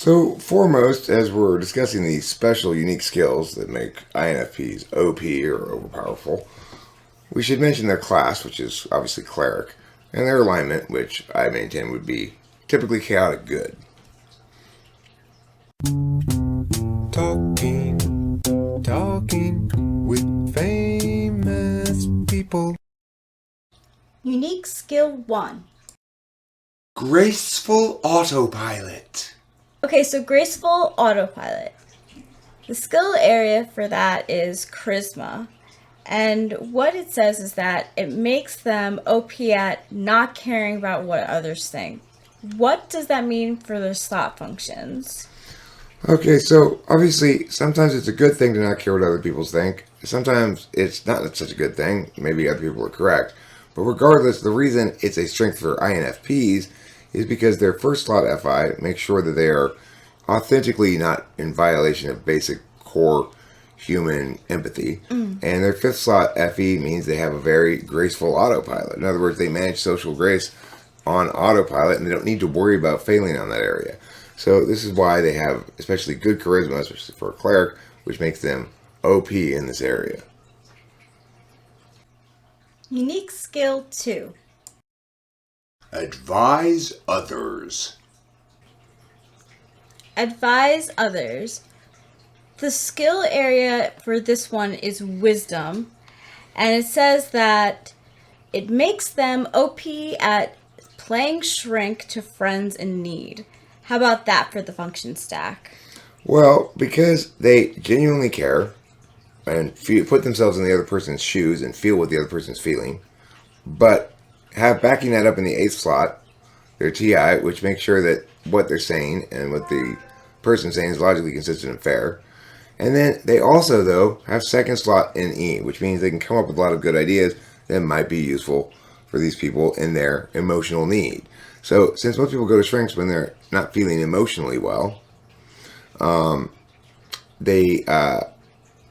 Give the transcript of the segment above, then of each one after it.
So, foremost, as we're discussing these special unique skills that make INFPs OP or overpowerful, we should mention their class, which is obviously cleric, and their alignment, which I maintain would be typically chaotic good. Talking with famous people. Unique skill 1. Graceful autopilot. Okay, so Graceful autopilot. The skill area for that is charisma. And what it says is that it makes them OP at not caring about what others think. What does that mean for their thought functions? Okay, so obviously, sometimes it's a good thing to not care what other people think. Sometimes it's not such a good thing. Maybe other people are correct. But regardless, the reason it's a strength for INFPs is because their first slot FI makes sure that they are authentically not in violation of basic core human empathy. And their fifth slot FE means they have a very graceful autopilot. In other words, they manage social grace on autopilot and they don't need to worry about failing on that area. So this is why they have especially good charisma, especially for a cleric, which makes them OP in this area. Unique skill 2. Advise others. Advise others. The skill area for this one is wisdom, and it says that it makes them OP at playing shrink to friends in need. How about that for the function stack? Well, because they genuinely care and put themselves in the other person's shoes and feel what the other person's feeling, but have backing that up in the eighth slot, their TI, which makes sure that what they're saying and what the person's saying is logically consistent and fair. And then they also, though, have second slot in E, which means they can come up with a lot of good ideas that might be useful for these people in their emotional need. So since most people go to shrinks when they're not feeling emotionally well,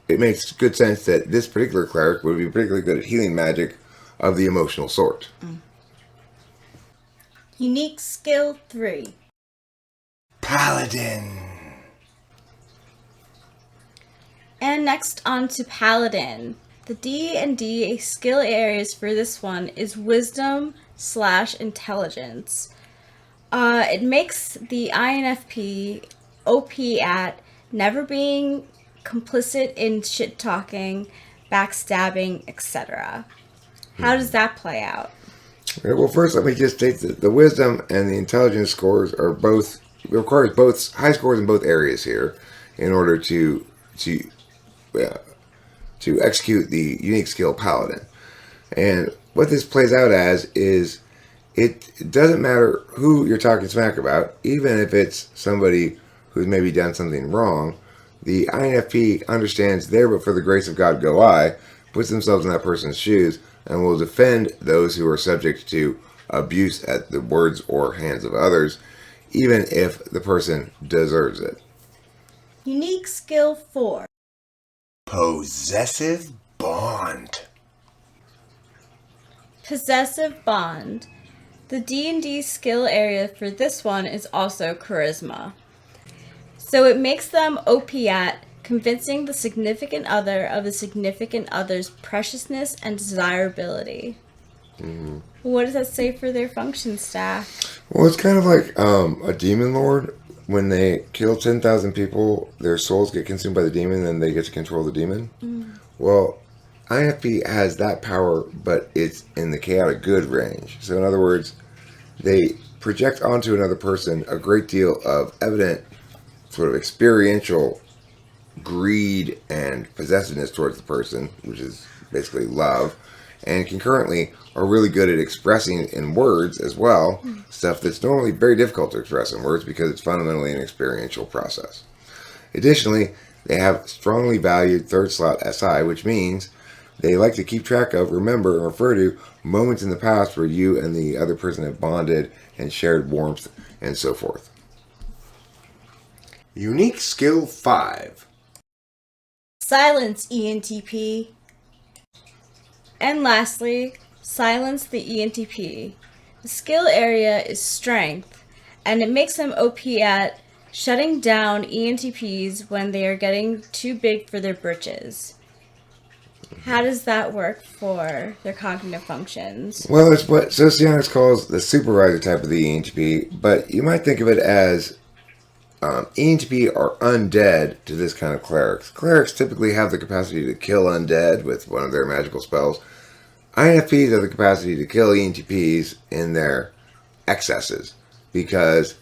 it makes good sense that this particular cleric would be particularly good at healing magic of the emotional sort. Unique skill 3. Paladin. And next on to Paladin. The D&D skill areas for this one is wisdom / intelligence. It makes the INFP OP at never being complicit in shit talking, backstabbing, etc. How does that play out? All right, well, first let me just state that the wisdom and the intelligence scores are both requires both high scores in both areas here in order to execute the unique skill Paladin. And what this plays out as is it doesn't matter who you're talking smack about, even if it's somebody who's maybe done something wrong. The INFP understands there, but for the grace of God go I, puts themselves in that person's shoes, and will defend those who are subject to abuse at the words or hands of others, even if the person deserves it. Unique skill 4. Possessive bond. Possessive bond. The D&D skill area for this one is also charisma. So it makes them OP at convincing the significant other of the significant other's preciousness and desirability. What does that say for their function stack? Well, it's kind of like a demon lord. When they kill 10,000 people, their souls get consumed by the demon, and then they get to control the demon. Well, INFP has that power, but it's in the chaotic good range. So in other words, they project onto another person a great deal of evident sort of experiential greed and possessiveness towards the person, which is basically love, and concurrently are really good at expressing in words as well stuff that's normally very difficult to express in words because it's fundamentally an experiential process. Additionally, they have strongly valued third slot SI, which means they like to keep track of, remember, and refer to moments in the past where you and the other person have bonded and shared warmth and so forth. Unique skill 5. Silence, ENTP. And lastly, silence the ENTP. The skill area is strength, and it makes them OP at shutting down ENTPs when they are getting too big for their britches. How does that work for their cognitive functions? Well, it's what sociologists calls the supervisor type of the ENTP, but you might think of it as ENTP are undead to this kind of clerics. Clerics typically have the capacity to kill undead with one of their magical spells. INFPs have the capacity to kill ENTPs in their excesses because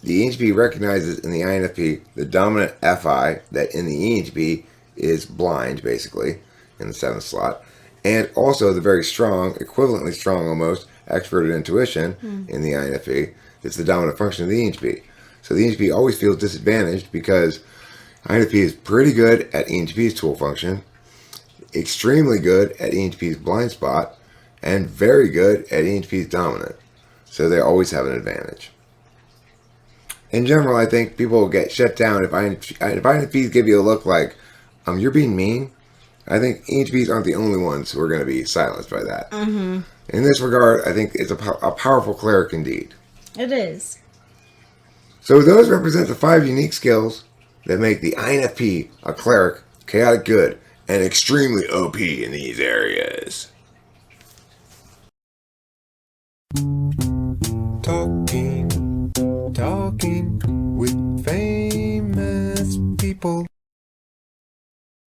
the ENTP recognizes in the INFP the dominant FI that in the ENTP is blind, basically, in the 7th slot, and also the very strong, equivalently strong almost, extroverted intuition in the INFP. It's the dominant function of the ENTP. So the ENTP always feels disadvantaged because INFP is pretty good at ENTP's tool function, extremely good at ENTP's blind spot, and very good at ENTP's dominant. So they always have an advantage. In general, I think people will get shut down if INFPs give you a look like, you're being mean. I think ENTPs aren't the only ones who are going to be silenced by that. Mm-hmm. In this regard, I think it's a powerful cleric indeed. It is. So those represent the 5 unique skills that make the INFP a cleric, chaotic good, and extremely OP in these areas. Talking with famous people.